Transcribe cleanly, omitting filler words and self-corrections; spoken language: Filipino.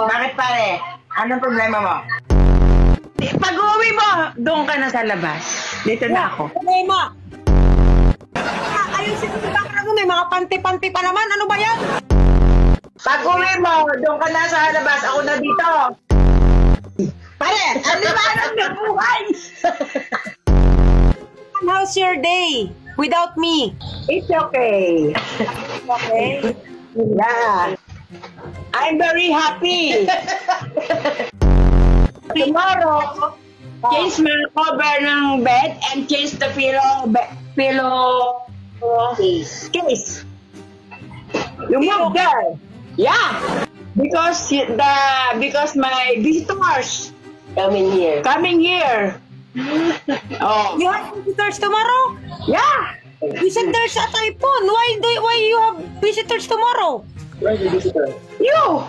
Bakit pare? Anong problema mo? Pag-uwi mo, doon ka na sa labas. Dito na ako. Problema! Ayun, may mga panty-panty pa naman. Ano ba yan? Pag-uwi mo, doon ka na sa labas. Ako na dito. Pare, ano ba ang buhay? How's your day without me? It's okay. Okay. Yeah. I'm very happy. Tomorrow, change my cover ng bed and change the pillow case. You move there. Yeah. Because my visitors coming here. Oh. You have visitors tomorrow? Yeah. You said there's a typhoon. Why you have visitors tomorrow? Where's the visitor? You.